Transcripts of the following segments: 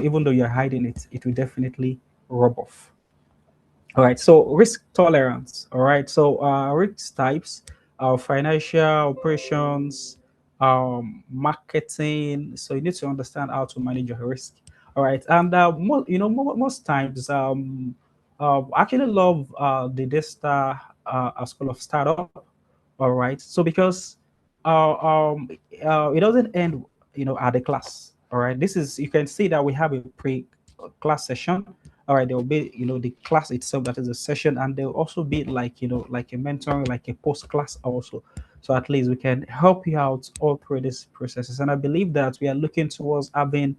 even though you're hiding it, it will definitely rub off. All right, so risk tolerance. All right, so risk types, financial operations, marketing. So you need to understand how to manage your risk. All right, and most times, I actually love the Desta School of Startup. All right, so because it doesn't end, at the class. All right, this is, you can see that we have a pre-class session. All right, there will be, the class itself, that is a session, and there will also be, like, like a mentoring, like a post class also. So at least we can help you out all through these processes. And I believe that we are looking towards having,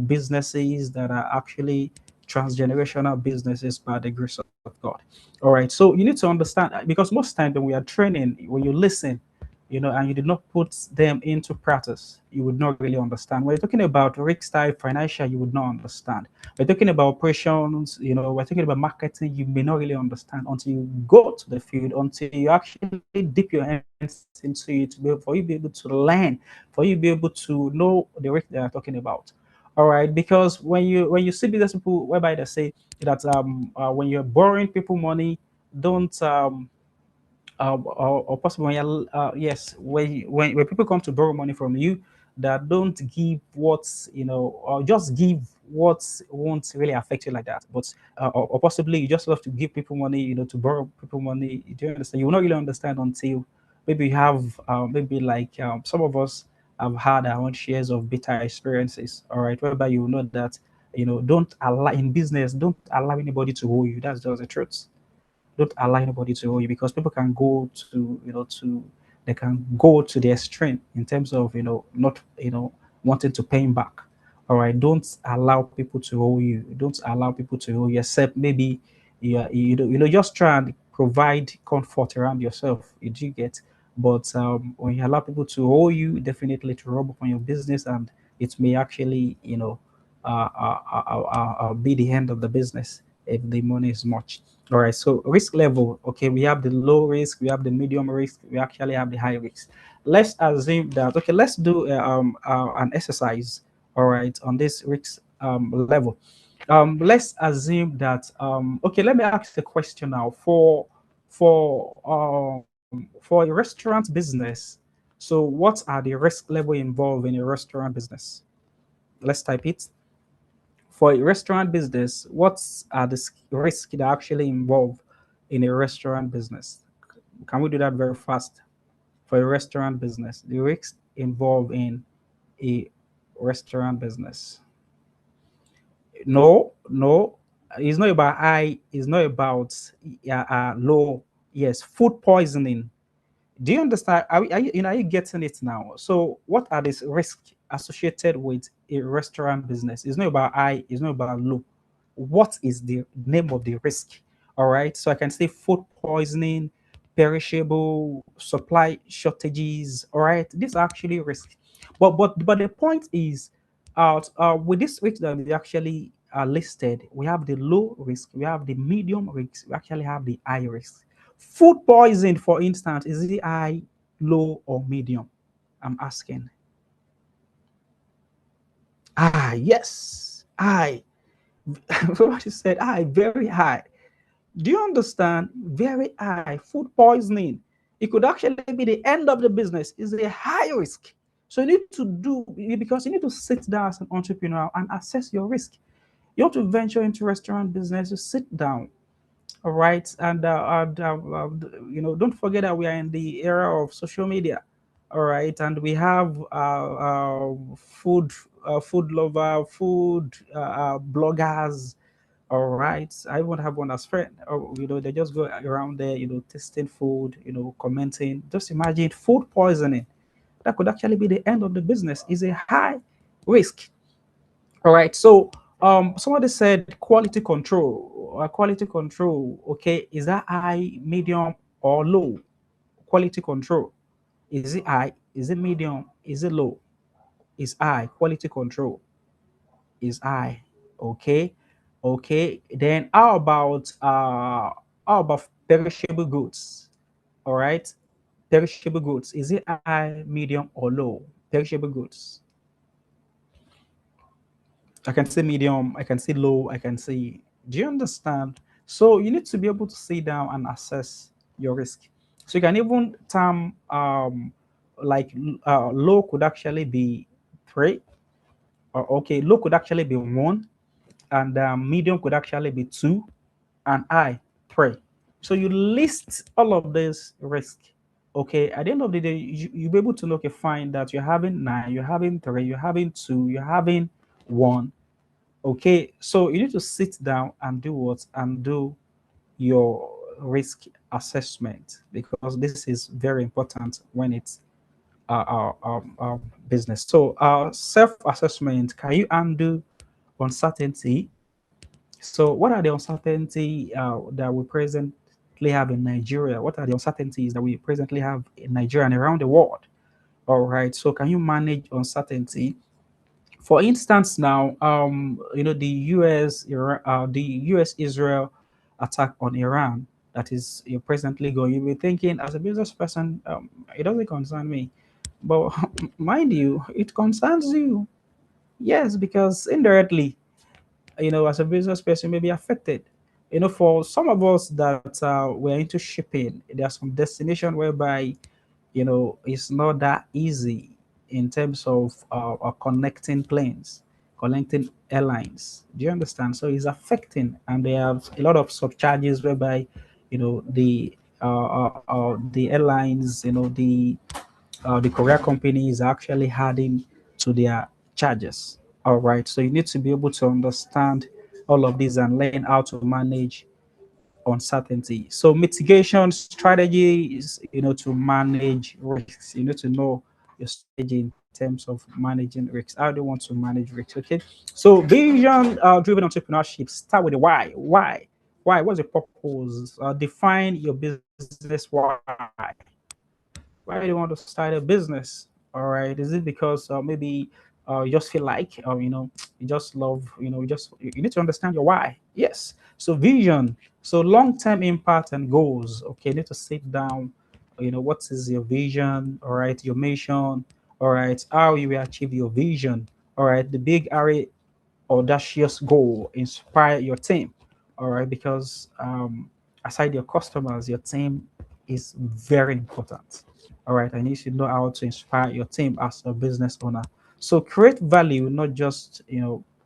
businesses that are actually transgenerational businesses by the grace of God. All right, so you need to understand, because most times when we are training, when you listen, and you did not put them into practice, you would not really understand. When you're talking about risk type, financial, you would not understand. We're talking about operations, we're talking about marketing, you may not really understand until you go to the field, until you actually dip your hands into it, for you to be able to learn, for you to be able to know the risk they are talking about. All right, because when you see business people whereby they say that when you're borrowing people money, don't or possibly when yes, when people come to borrow money from you, that don't give what's, or just give what won't really affect you like that. But or possibly you just love to give people money, to borrow people money. Do you understand? You will not really understand until maybe you have maybe like some of us have had our own shares of bitter experiences. All right, whereby you know that, don't allow in business, don't allow anybody to owe you. That's just the truth. Don't allow anybody to hold you, because people can go to, they can go to the extreme in terms of, not, wanting to pay him back. All right, don't allow people to hold you. Don't allow people to hold you, except maybe just try and provide comfort around yourself. You do get, but when you allow people to hold you, definitely to rub up on your business, and it may actually, be the end of the business if the money is much. All right, so risk level. Okay, we have the low risk, we have the medium risk, we actually have the high risk. Let's assume that, okay, let's do an exercise, all right, on this risk level. Let's assume that, okay, let me ask the question now. For a restaurant business, so what are the risk level involved in a restaurant business? Let's type it. For a restaurant business, what are the risks that actually involve in a restaurant business? Can we do that very fast? For a restaurant business, the risks involved in a restaurant business. No, no, it's not about high. It's not about low. Yes, food poisoning. Do you understand? Are you getting it now? So, what are these risks associated with a restaurant business? It's not about high, it's not about low. What is the name of the risk? All right. So I can say food poisoning, perishable, supply shortages. All right. These are actually risks. But the point is, with this risk that we actually listed, we have the low risk, we have the medium risk, we actually have the high risk. Food poison, for instance, is it high, low, or medium? I'm asking. Yes, high. What you said, high, very high. Do you understand? Very high. Food poisoning. It could actually be the end of the business. Is a high risk. So you need to do, because you need to sit down as an entrepreneur and assess your risk. You want to venture into restaurant business, you sit down. All right, and don't forget that we are in the era of social media. All right, and we have food lover, food bloggers. All right, I even have one as friend. Or, they just go around there, tasting food, commenting. Just imagine food poisoning. That could actually be the end of the business. Is a high risk. All right. So somebody said quality control. Quality control. Okay, is that high, medium, or low? Quality control. Is it high? Is it medium? Is it low? Is high. Quality control is high. Okay. Okay. Then how about perishable goods? All right. Perishable goods. Is it high, medium, or low? Perishable goods. I can say medium, I can say low, I can say, do you understand? So you need to be able to sit down and assess your risk. So you can even term like low could actually be three, or okay, low could actually be one, and medium could actually be two, and high three. So you list all of this risk. Okay, at the end of the day, you'll be able to look and find that you're having nine, you're having three, you're having two, you're having one. Okay, so you need to sit down and do what? And do your risk assessment, because this is very important when it's business. So, self assessment, can you undo uncertainty? So, what are the uncertainty that we presently have in Nigeria? What are the uncertainties that we presently have in Nigeria and around the world? All right, so can you manage uncertainty? For instance, now, the U.S. Israel attack on Iran that is presently going. You'll be thinking, as a business person, it doesn't concern me, but mind you, it concerns you. Yes, because indirectly, as a business person, you may be affected. For some of us that we're into shipping, there are some destination whereby it's not that easy in terms of connecting planes, connecting airlines. Do you understand? So it's affecting, and they have a lot of surcharges whereby, the airlines, the courier companies are actually adding to their charges. All right. So you need to be able to understand all of these and learn how to manage uncertainty. So mitigation strategies, to manage risks. You need to know your strategy in terms of managing risks. How do you want to manage risks? Okay. So vision driven entrepreneurship start with the why. Why? What's the purpose? Define your business why. Why do you want to start a business? All right. Is it because maybe you just feel like, you just love, you need to understand your why. Yes. So vision. So long-term impact and goals. Okay. You need to sit down. What is your vision? All right. Your mission. All right. How you will achieve your vision. All right. The big area audacious goal, inspire your team. All right, because aside your customers, your team is very important. All right, and you should know how to inspire your team as a business owner. So create value, not just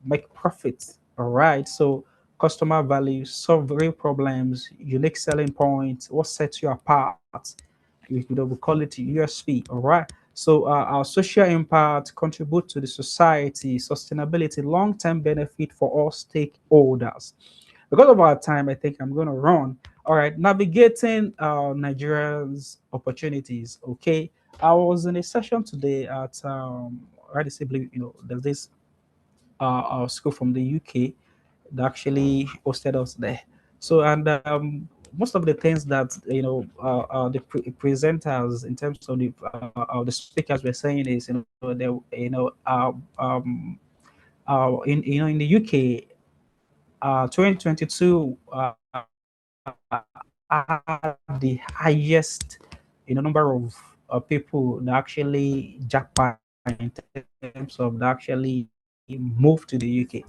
make profit. All right, so customer value, solve real problems, unique selling points, what sets you apart. We call it USP. All right. So our social impact, contribute to the society, sustainability, long-term benefit for all stakeholders. Because of our time, I think I'm going to run. All right, navigating Nigeria's opportunities. Okay, I was in a session today at right simply, there's this school from the UK that actually hosted us there. So, and most of the things that the presenters in terms of the speakers were saying is, they in the UK, 2022 had the highest number of people that actually jackpot in terms of that actually moved to the UK.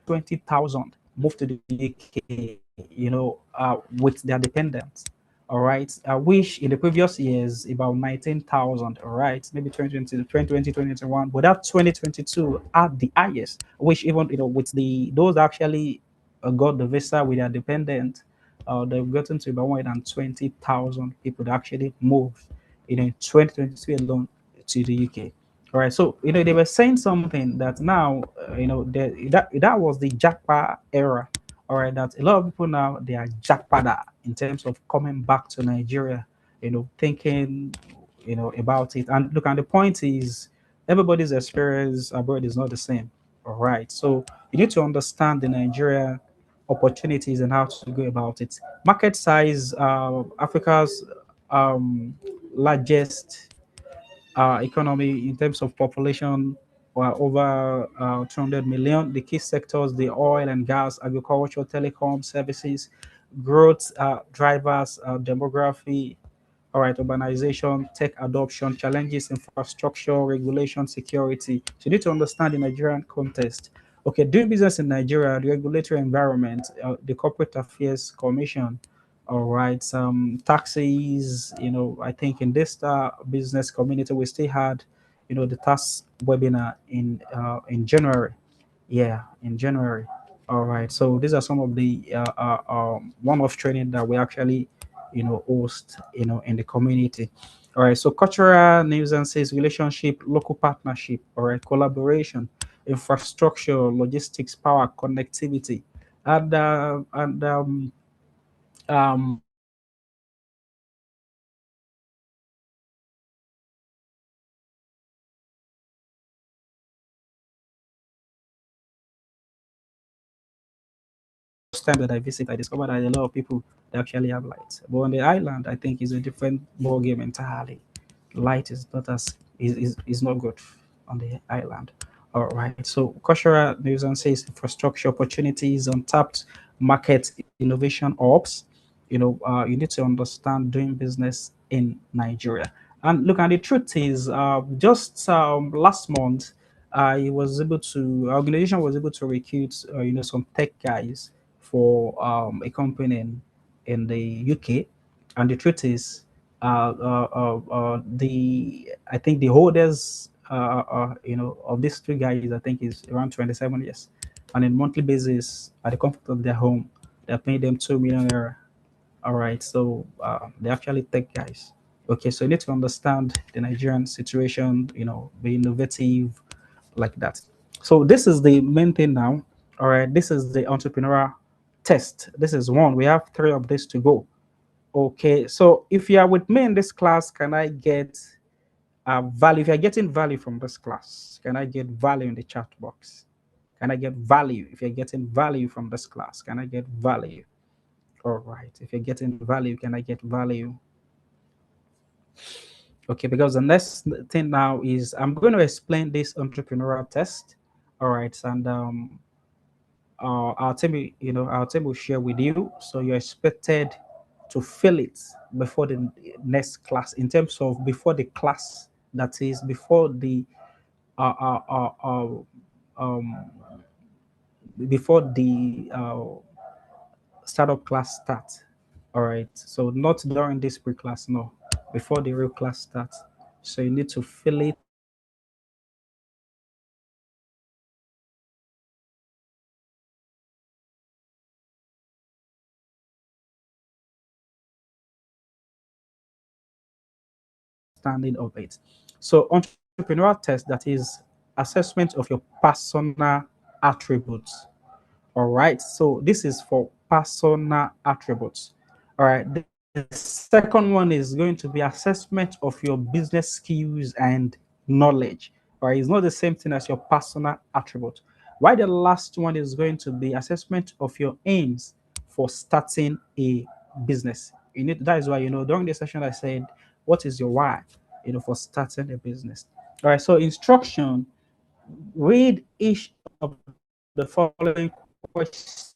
20,000 moved to the UK, with their dependents. All right. I wish in the previous years about 19,000. All right. Maybe 2020, 2020, 2021. But that 2022 at the highest. I wish even, with those actually got the visa with their dependent, they've gotten to about more than 20,000 people that actually moved, in 2022 alone to the UK. All right. So, they were saying something that now, that was the jackpot era. All right. That a lot of people now, they are jackpot in terms of coming back to Nigeria, thinking, about it. And look, and the point is, everybody's experience abroad is not the same. All right. So you need to understand the Nigeria opportunities and how to go about it. Market size, Africa's largest economy in terms of population were over 200 million. The key sectors, the oil and gas, agriculture, telecom, services, growth drivers, demography, all right, urbanization, tech adoption, challenges, infrastructure, regulation, security. So you need to understand the Nigerian context. Okay, doing business in Nigeria, the regulatory environment, the Corporate Affairs Commission, all right, some taxes, I think in this business community, we still had, the tax webinar in January. Yeah, in January. All right. So these are some of the one-off training that we actually, host, in the community. All right. So cultural nuisances, relationship, local partnership, all right, collaboration, infrastructure, logistics, power, connectivity, and um, time that I visit, I discovered that a lot of people they actually have lights. But on the island, I think is a different ball game entirely. Light is not as is not good on the island. All right. So cultural nuisances, infrastructure opportunities, untapped market innovation ops. You need to understand doing business in Nigeria. And look, and the truth is, just last month, I was able to, our organization was able to recruit, some tech guys for a company in the UK. And the truth is, the I think the holders, of these three guys, I think is around 27 years, on a monthly basis at the comfort of their home, they're paying them 2 million naira. All right, so they're actually tech guys. Okay, so you need to understand the Nigerian situation, be innovative like that. So this is the main thing now. All right, this is the entrepreneurial test. This is one. We have three of this to go. Okay, so if you are with me in this class, can I get value? If you're getting value from this class, can I get value in the chat box? Can I get value? If you're getting value from this class, can I get value? All right. If you're getting value, can I get value? Okay, because the next thing now is I'm going to explain this entrepreneurial test. All right, and our team will share with you. So you're expected to fill it before the next class, in terms of before the class, that is before the uh, uh, uh, uh, um, startup class starts. All right. So not during this pre-class, no, before the real class starts. So you need to fill it standing of it. So entrepreneurial test, that is assessment of your personal attributes. All right. So this is for personal attributes. All right. The second one is going to be assessment of your business skills and knowledge. All right. It's not the same thing as your personal attribute. Why the last one is going to be assessment of your aims for starting a business. That is why, during the session I said, what is your why, for starting a business? All right. So instruction, read each of the following questions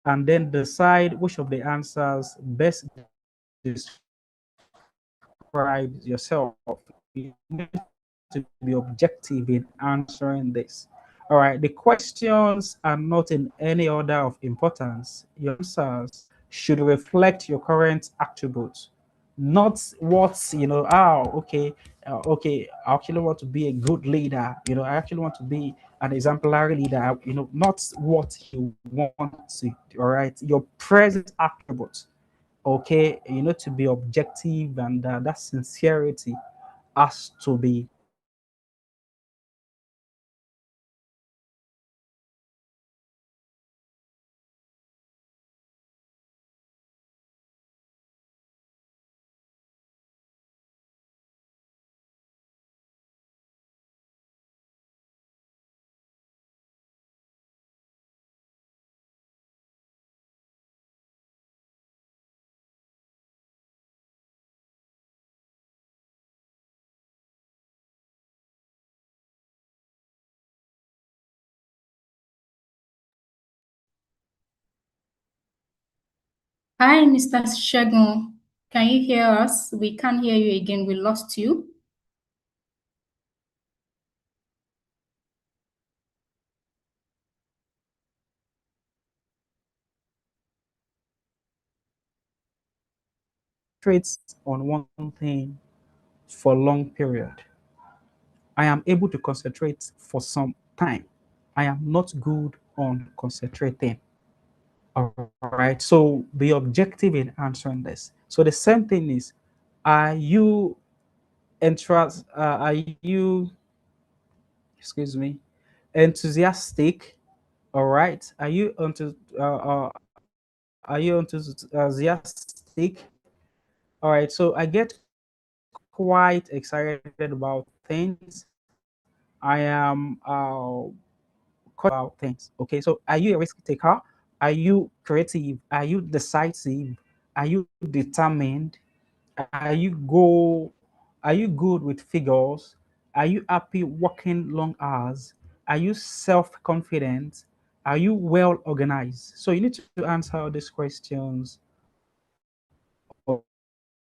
and then decide which of the answers best describes yourself. You need to be objective in answering this. All right, the questions are not in any order of importance. Your answers should reflect your current attributes, not what's, okay, okay, I actually want to be a good leader, I actually want to be an exemplary leader, not what you want to, all right, your present attributes. Okay, to be objective, and that sincerity has to be Hi, Mr. Shagun. Can you hear us? We can't hear you again. We lost you. on one thing for a long period, I am able to concentrate for some time. I am not good on concentrating. All right. So be objective in answering this. So the same thing is, are you are you, excuse me, enthusiastic? All right. Are you are you enthusiastic? All right. So I get quite excited about things. I am cautious about things. Okay, so are you a risk taker? Are you creative? Are you decisive? Are you determined? Are you good with figures? Are you happy working long hours? Are you self-confident? Are you well organized? So you need to answer all these questions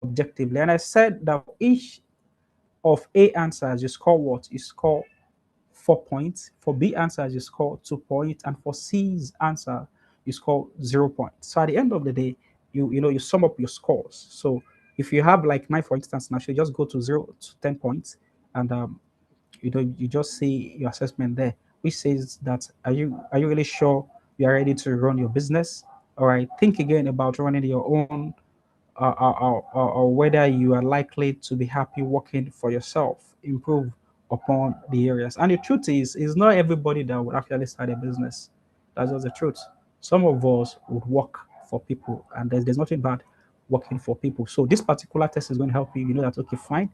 objectively. And I said that for each of A answers, you score what? You score 4 points. For B answers, you score 2 points, and for C's answer, you score 0 points. So at the end of the day, you sum up your scores. So if you have like 9, for instance, now you just go to 0 to 10 points, and you just see your assessment there, which says that are you really sure you are ready to run your business? All right, think again about running your own, or whether you are likely to be happy working for yourself, improve upon the areas. And the truth is not everybody that would actually start a business. That's just the truth. Some of us would work for people, and there's nothing bad working for people. So this particular test is going to help you. You know that, okay, fine.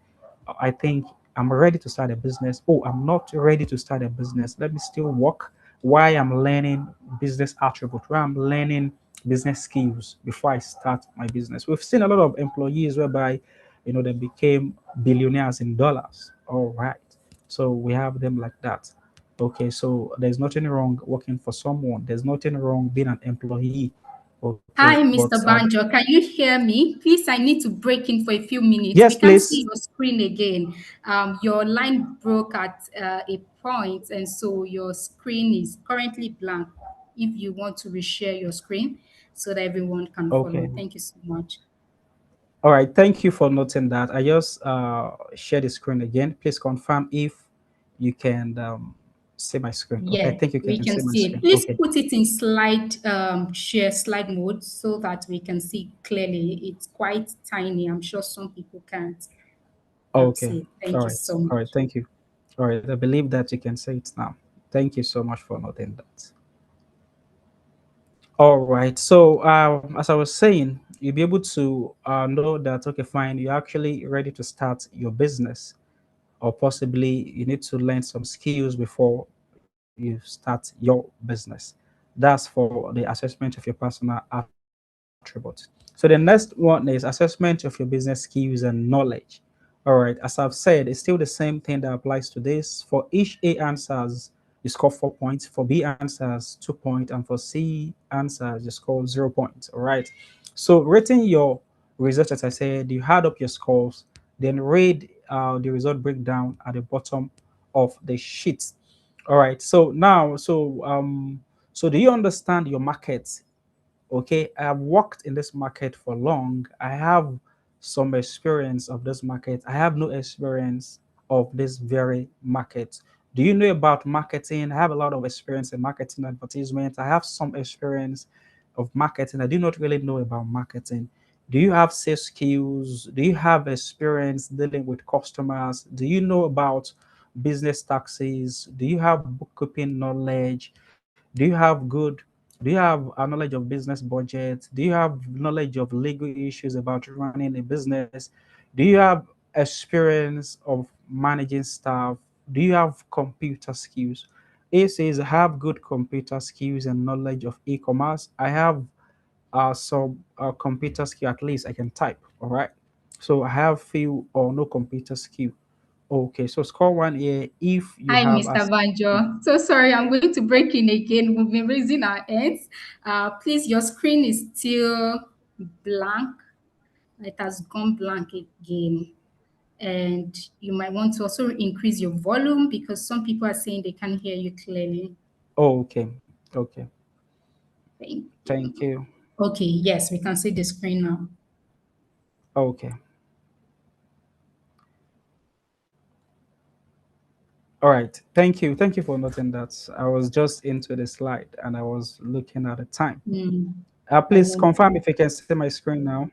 I think I'm ready to start a business. Oh, I'm not ready to start a business. Let me still work while I'm learning business attribute, while I'm learning business skills before I start my business. We've seen a lot of employees whereby, they became billionaires in dollars. All right. So we have them like that. Okay, so there's nothing wrong working for someone. There's nothing wrong being an employee. Okay, Hi, but Mr. Banjo. Can you hear me? Please, I need to break in for a few minutes. yes, We can't see please. your screen again. Your line broke at a point, and so your screen is currently blank. If you want to reshare your screen so that everyone can Okay. follow. Thank you so much. All right. Thank you for noting that. I just share the screen again. Please confirm if you can see my screen. Okay. I Yeah, think you we can can see my see it. screen. Please Okay. put it in share slide mode so that we can see clearly. It's quite tiny. I'm sure some people can't Okay. see it. All Thank you right. so All right. much. Thank you. All right. I believe that you can see it now. Thank you so much for noting that. All right. So, as I was saying, you'll be able to know that, okay, fine, you're actually ready to start your business, or possibly you need to learn some skills before you start your business. That's for the assessment of your personal attributes. So the next one is assessment of your business skills and knowledge. All right, as I've said, it's still the same thing that applies to this. For each A answers, you score 4 points. For B answers, 2 points, and for C answers, you score 0 points. All right. So rating your results, as I said, you add up your scores, then read the result breakdown at the bottom of the sheet. All right. So now, so do you understand your market? Okay, I have worked in this market for long. I have some experience of this market. I have no experience of this very market. Do you know about marketing? I have a lot of experience in marketing advertisement. I have some experience of marketing. I do not really know about marketing. Do you have sales skills? Do you have experience dealing with customers? Do you know about business taxes? Do you have bookkeeping knowledge? Do you have a knowledge of business budget? Do you have knowledge of legal issues about running a business? Do you have experience of managing staff? Do you have computer skills? A says I have good computer skills and knowledge of e-commerce. I have some computer skill, at least I can type. All right. So I have few or no computer skill. Okay, so score 1 here if you Hi, have Mr. as Banjo. So sorry, I'm going to break in again. We've been raising our hands. Please, your screen is still blank. It has gone blank again. And you might want to also increase your volume because some people are saying they can't hear you clearly. oh, okay. Okay. Thank you. Thank you. Okay, yes, we can see the screen now. Okay. All right. Thank you. Thank you for noting that. I was just into the slide and I was looking at the time. Mm, I Please know. confirm if you can see my screen now.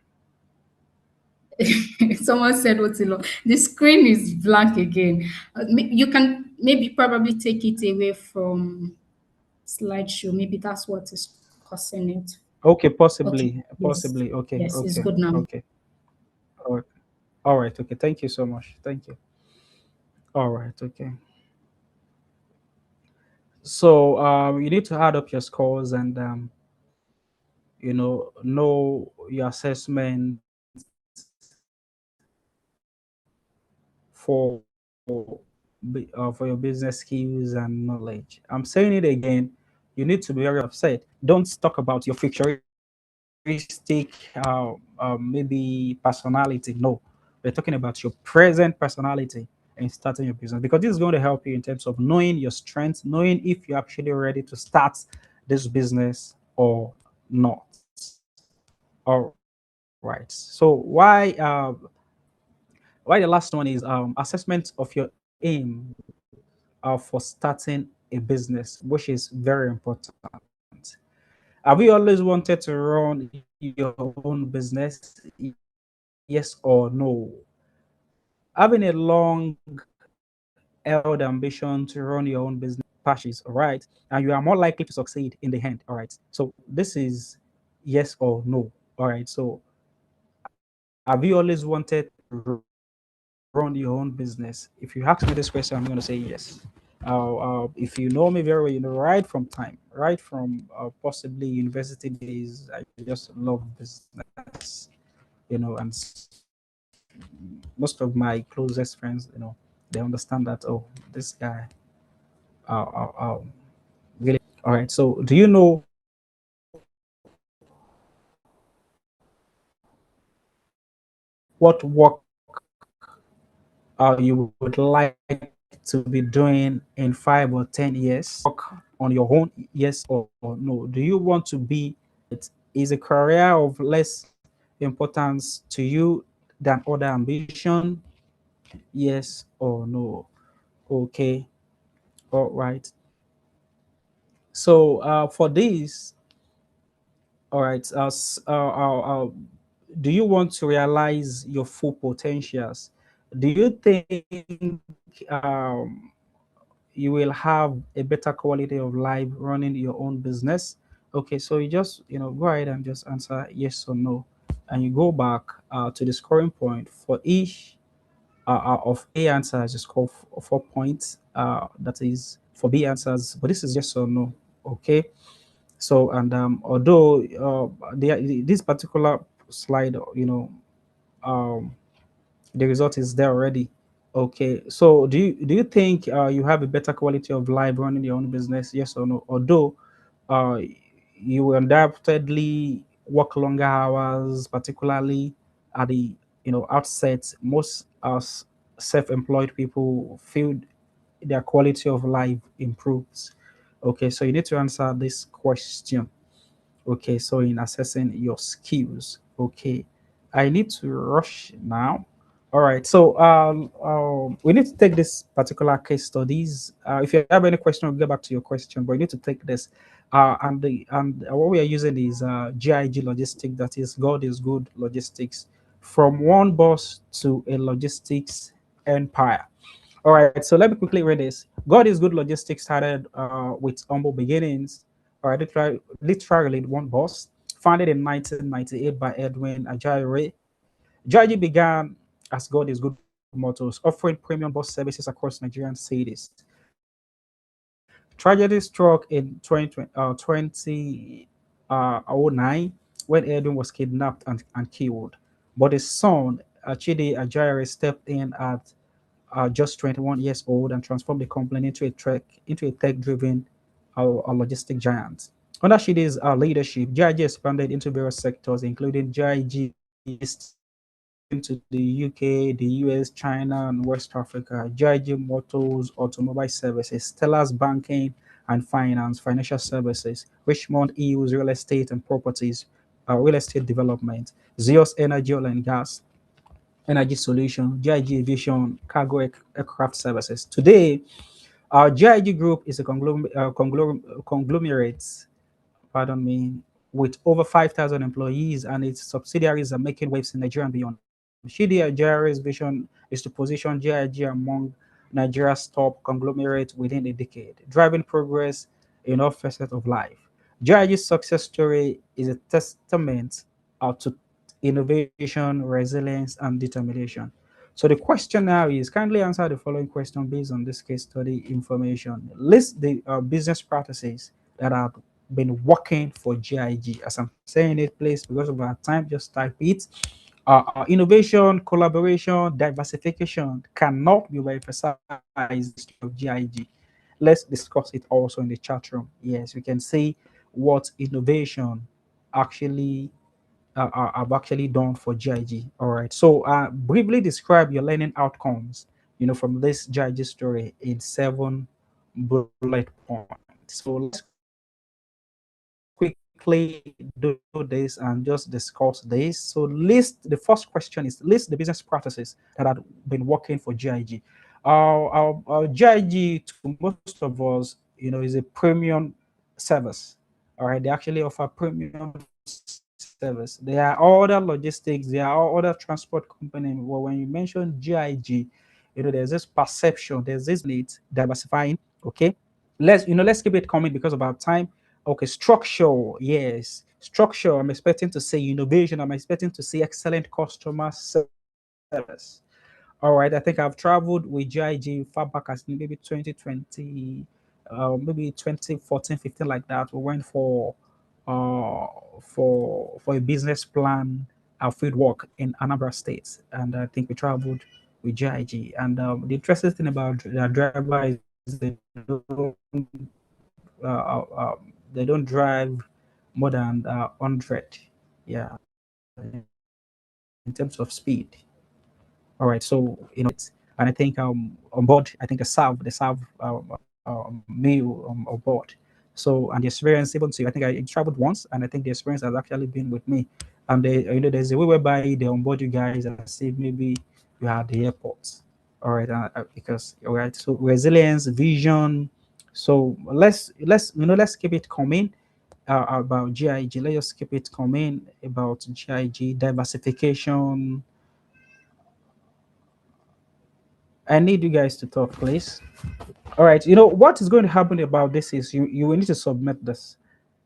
Someone said Otilo. The screen is blank again. You can maybe probably take it away from slideshow. Maybe that's what is causing it. Okay, Okay. possibly. Yes. Possibly. Okay. Yes, it's Okay. good now. Okay. All right. All right. Okay. Thank you so much. Thank you. All right. Okay. So you need to add up your scores and know your assessment for for your business skills and knowledge. I'm saying it again. You need to be very upset. Don't talk about your futuristic, maybe personality. No, we're talking about your present personality in starting your business because this is going to help you in terms of knowing your strengths, knowing if you're actually ready to start this business or not. All right. So why the last one is assessment of your aim for starting a business, which is very important. Have you always wanted to run your own business? Yes or no? Having a long held ambition to run your own business patches, all right, and you are more likely to succeed in the end, all right. So this is yes or no, all right. So have you always wanted to run your own business? If you ask me this question, I'm going to say yes. If you know me very well, right from time, right from possibly university days, I just love business, and most of my closest friends, they understand that. Oh, this guy, really like business. All right. So, do you know what work you would like to be doing in 5 or 10 years? Work on your own? Yes or no? Do you want to be is a career of less importance to you than other ambition? Yes or no? Okay. All right. So for this, all right. Do you want to realize your full potentials? Do you think you will have a better quality of life running your own business? Okay, so you just go ahead and just answer yes or no, and you go back to the scoring point for each of A answers. You score 4 points. That is for B answers, but this is yes or no. Okay. So and although this particular slide, um, the result is there already. Okay, so do you think you have a better quality of life running your own business? Yes or no? Although uh, you will undoubtedly work longer hours, particularly at the outset. Most self-employed people feel their quality of life improves. Okay, so you need to answer this question. Okay, so in assessing your skills, okay, I need to rush now. All right, so we need to take this particular case studies. If you have any question, we'll get back to your question, but you need to take this. And what we are using is GIG logistics, that is God is good logistics, from one boss to a logistics empire. All right, so let me quickly read this. God is Good Logistics started with humble beginnings, or literally one boss, founded in 1998 by Edwin Ajayi. Ajayi began as God is Good Motors, offering premium bus services across Nigerian cities. Tragedy struck in 2009 when Edwin was kidnapped and killed. But his son, Chidi Ajayi, stepped in at just 21 years old and transformed the company into a tech-driven logistic giant. Under Shide's leadership, GIG expanded into various sectors, including GIG shipping to the UK, the US, China, and West Africa, GIG Motors, automobile services, Stellar's banking and finance, financial services, Richmond EU's real estate and properties, real estate development, Zeus Energy, oil and gas, energy solution, GIG aviation, cargo aircraft services. Today, our GIG group is a conglomerate, pardon me, with over 5,000 employees, and its subsidiaries are making waves in Nigeria and beyond. GIG's vision is to position GIG among Nigeria's top conglomerates within a decade, driving progress in all facets of life. GIG's success story is a testament to innovation, resilience, and determination. So the question now is, kindly answer the following question based on this case study information. List the business practices that have been working for GIG. As I'm saying it, please, because of our time, just type it. Innovation, collaboration, diversification cannot be emphasized in the history of GIG. Let's discuss it also in the chat room. Yes, we can see what innovation actually have actually done for GIG. All right. So briefly describe your learning outcomes, from this GIG story in 7 bullet points. So let's quickly do this and just discuss this. So the first question is, list the business practices that have been working for GIG. Our GIG, to most of us, is a premium service. All right, they actually offer premium service. There are other logistics, there are other transport company. Well, when you mention GIG, there's this perception, there's this need diversifying. Okay, let's keep it coming because of our time. Okay, structure, yes, structure. I'm expecting to see innovation. I'm expecting to see excellent customer service. All right, I think I've traveled with GIG far back as maybe 2020, maybe 2014, 15, like that. We went for a business plan field work in Anambra State, and I think we traveled with GIG. And the interesting thing about the driver is they don't drive more than 100, yeah, in terms of speed. All right, so and I think on board, I think they serve meal on board. So, and the experience, even to, I think I traveled once, and I think the experience has actually been with me. And there's a way whereby they onboard you guys as if maybe you are at the airport. All right, because all right, so resilience, vision. So let's keep it coming about GIG. Let's just keep it coming about GIG diversification. I need you guys to talk, please. All right. What is going to happen about this is you will need to submit this.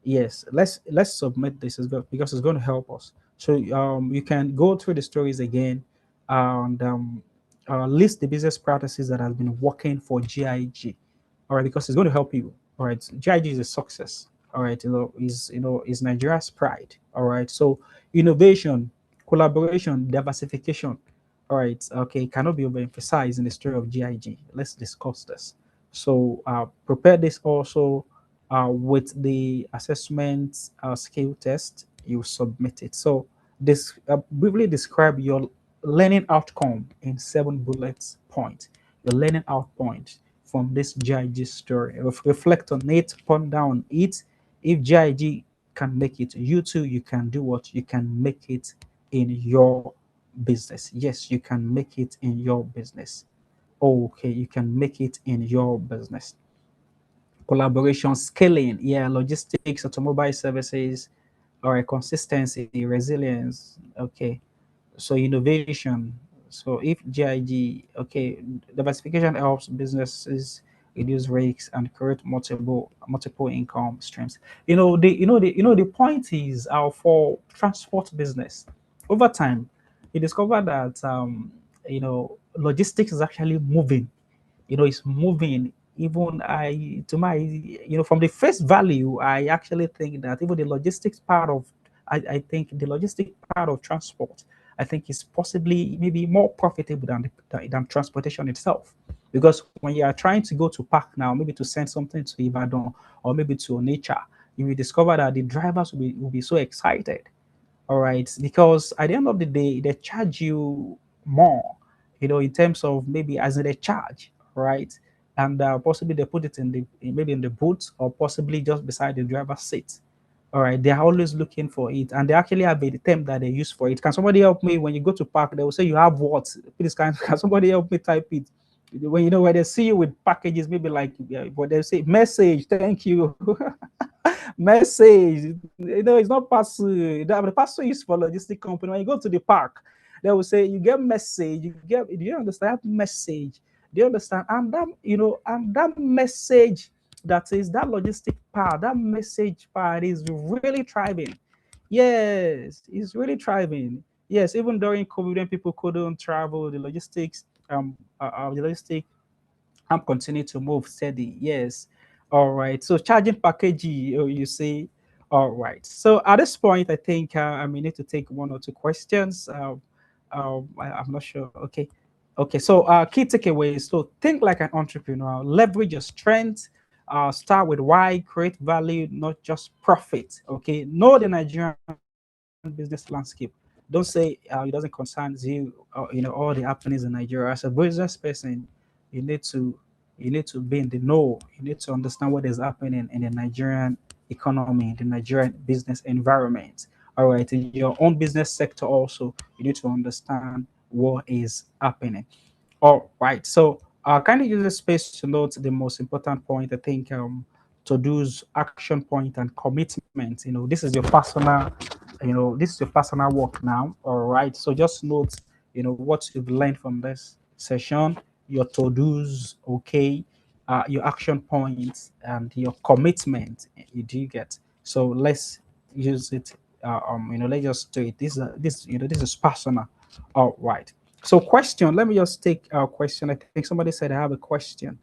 Yes, let's submit this as well because it's going to help us. So you can go through the stories again and list the business practices that have been working for GIG. All right, because it's going to help you. All right, GIG is a success. All right, is Nigeria's pride. All right, so innovation, collaboration, diversification. All right, okay, cannot be overemphasized in the story of GIG. Let's discuss this. So prepare this also with the assessment skill test. You submit it. So this briefly describe your learning outcome in 7 bullet points. Your learning outpoint from this GIG story. Reflect on it, ponder on it. If GIG can make it, you too, you can do what? You can make it in your business. Yes, you can make it in your business. Okay, you can make it in your business. Collaboration, scaling, yeah, logistics, automobile services, all right, consistency, resilience, okay. So innovation. So if GIG, okay, diversification helps businesses reduce risks and create multiple income streams. The point is for transport business. Over time, you discover that logistics is actually moving. It's moving. Even from the face value, I actually think that even the logistics part of, I think the logistic part of transport, I think is possibly maybe more profitable than transportation itself. Because when you are trying to go to park now, maybe to send something to Ibadan or maybe to nature, you will discover that the drivers will be so excited. All right, because at the end of the day, they charge you more, in terms of maybe as in a charge, right? And possibly they put it maybe in the boot or possibly just beside the driver's seat. All right, they are always looking for it, and they actually have a term that they use for it. Can somebody help me? When you go to park, they will say you have what? Please, can somebody help me type it? When when they see you with packages, maybe like, yeah, but they say message, thank you, message. It's not parcel. The parcel is for logistic company. When you go to the park, they will say you get message. You get. Do you understand that message? Do you understand? And that and that message, that is that logistic part, that message part is really thriving. Yes, it's really thriving. Yes, even during COVID when people couldn't travel, the logistics, the logistic I'm continuing to move steady. Yes. All right. So charging package, you see. All right. So at this point, I think I may need to take one or two questions. I'm not sure. Okay. Okay. So key takeaways. So think like an entrepreneur. Leverage your strength. Start with why. Create value, not just profit. Okay. Know the Nigerian business landscape. Don't say it doesn't concern you. All the happenings in Nigeria. As a business person, you need to be in the know. You need to understand what is happening in the Nigerian economy, the Nigerian business environment. All right, in your own business sector also, you need to understand what is happening. All right. So kind of use this space to note the most important point. I think to do's action point and commitment. This is your personal, this is your personal work now. All right. So just note, what you've learned from this session, your to do's, okay, your action points, and your commitment. Do you get? So let's use it. Let's just do it. This is personal. All right. So question, let me just take a question. I think somebody said I have a question.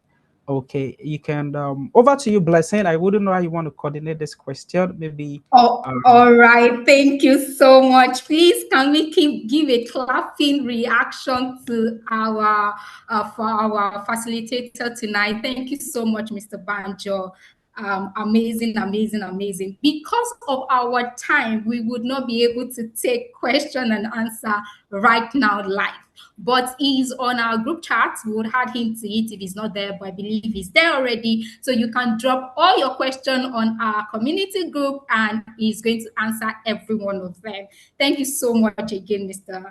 Okay, you can over to you, Blessing. I wouldn't know how you want to coordinate this question. Maybe Oh, um all right. Thank you so much. Please, can we give a clapping reaction to our for our facilitator tonight? Thank you so much, Mr. Banjo. Amazing, amazing, amazing. Because of our time, we would not be able to take question and answer right now live. But he's on our group chat. We would add him to it if he's not there, but I believe he's there already. So you can drop all your questions on our community group and he's going to answer every one of them. Thank you so much again, Mr.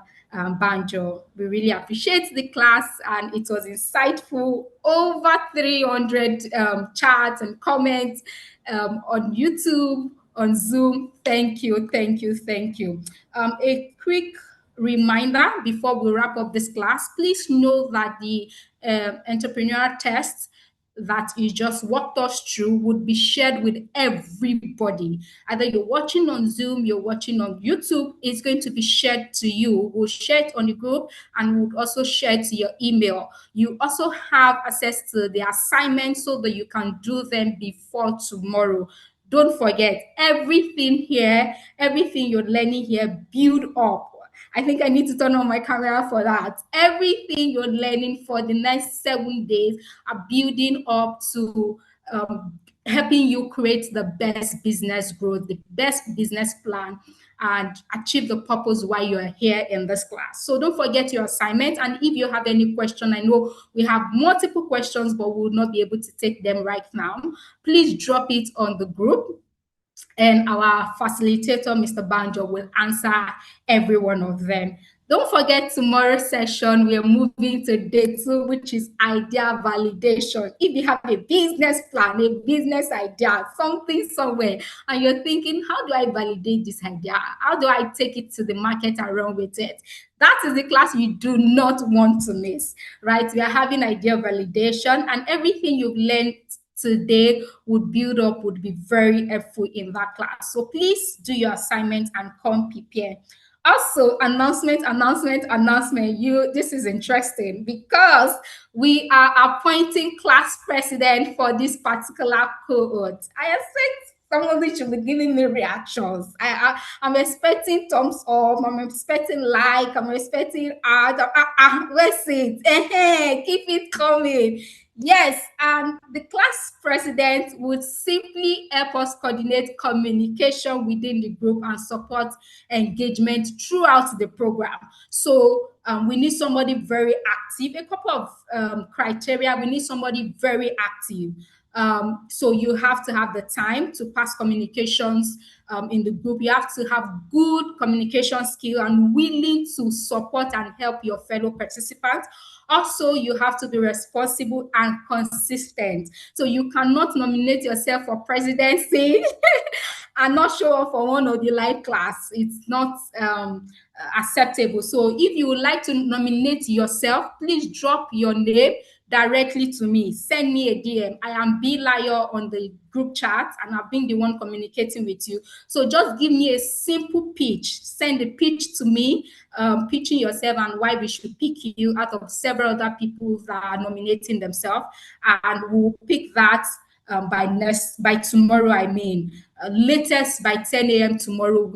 Banjo. We really appreciate the class and it was insightful. Over 300 chats and comments on YouTube, on Zoom. Thank you, thank you, thank you. A quick reminder before we wrap up this class, please know that the entrepreneurial test that you just walked us through would be shared with everybody. Either you're watching on Zoom, you're watching on YouTube, it's going to be shared to you. We'll share it on the group and we'll also share it to your email. You also have access to the assignments so that you can do them before tomorrow. Don't forget, everything here, everything you're learning here, build up. I think I need to turn on my camera for that. Everything you're learning for the next 7 days are building up to helping you create the best business growth, the best business plan, and achieve the purpose why you are here in this class. So don't forget your assignment. And if you have any question, I know we have multiple questions, but we will not be able to take them right now. Please drop it on the group and our facilitator, Mr. Banjo, will answer every one of them. Don't forget tomorrow's session, we are moving to day 2, which is idea validation. If you have a business plan, a business idea, something somewhere, and you're thinking, how do I validate this idea? How do I take it to the market and run with it? That is the class you do not want to miss, right? We are having idea validation, and everything you've learned today would build up, would be very helpful in that class. So please do your assignment and come prepare. Also, announcement. This is interesting because we are appointing class president for this particular cohort. I expect somebody should be giving me reactions. I'm expecting thumbs up. I'm expecting like. I'm expecting let's see. Keep it coming. Yes, and the class president would simply help us coordinate communication within the group and support engagement throughout the program. So we need somebody very active. A couple of criteria. We need somebody very active. So you have to have the time to pass communications in the group. You have to have good communication skill and willing to support and help your fellow participants. Also, you have to be responsible and consistent. So you cannot nominate yourself for presidency and not show up for one of the live class. It's not acceptable. So if you would like to nominate yourself, please drop your name directly to me. Send me a DM. I am B Liar on the group chat, and I've been the one communicating with you. So just give me a simple pitch. Send the pitch to me, pitching yourself and why we should pick you out of several other people that are nominating themselves, and we'll pick that by tomorrow. I mean, latest by 10 a.m. tomorrow.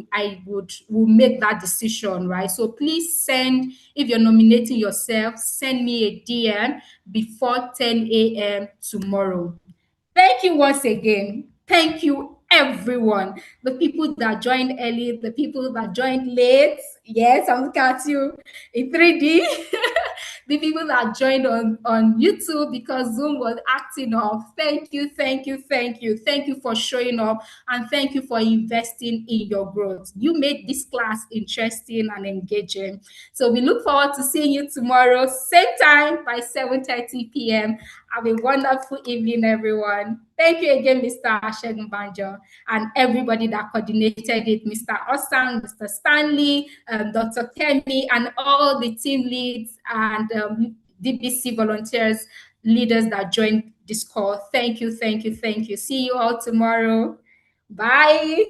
Will make that decision, right? So please send, if you're nominating yourself, send me a DM before 10 a.m. tomorrow. Thank you once again. Thank you, everyone. The people that joined early, the people that joined late. Yes, I'm looking at you in 3D. The people that joined on YouTube because Zoom was acting up. Thank you, thank you, thank you. Thank you for showing up, and thank you for investing in your growth. You made this class interesting and engaging. So we look forward to seeing you tomorrow, same time by 7:30 p.m. Have a wonderful evening, everyone. Thank you again, Mr. Shegun Banjo, and everybody that coordinated it, Mr. Osang, Mr. Stanley, Dr. Kemi, and all the team leads and DBC volunteers, leaders that joined this call. Thank you, thank you, thank you. See you all tomorrow. Bye.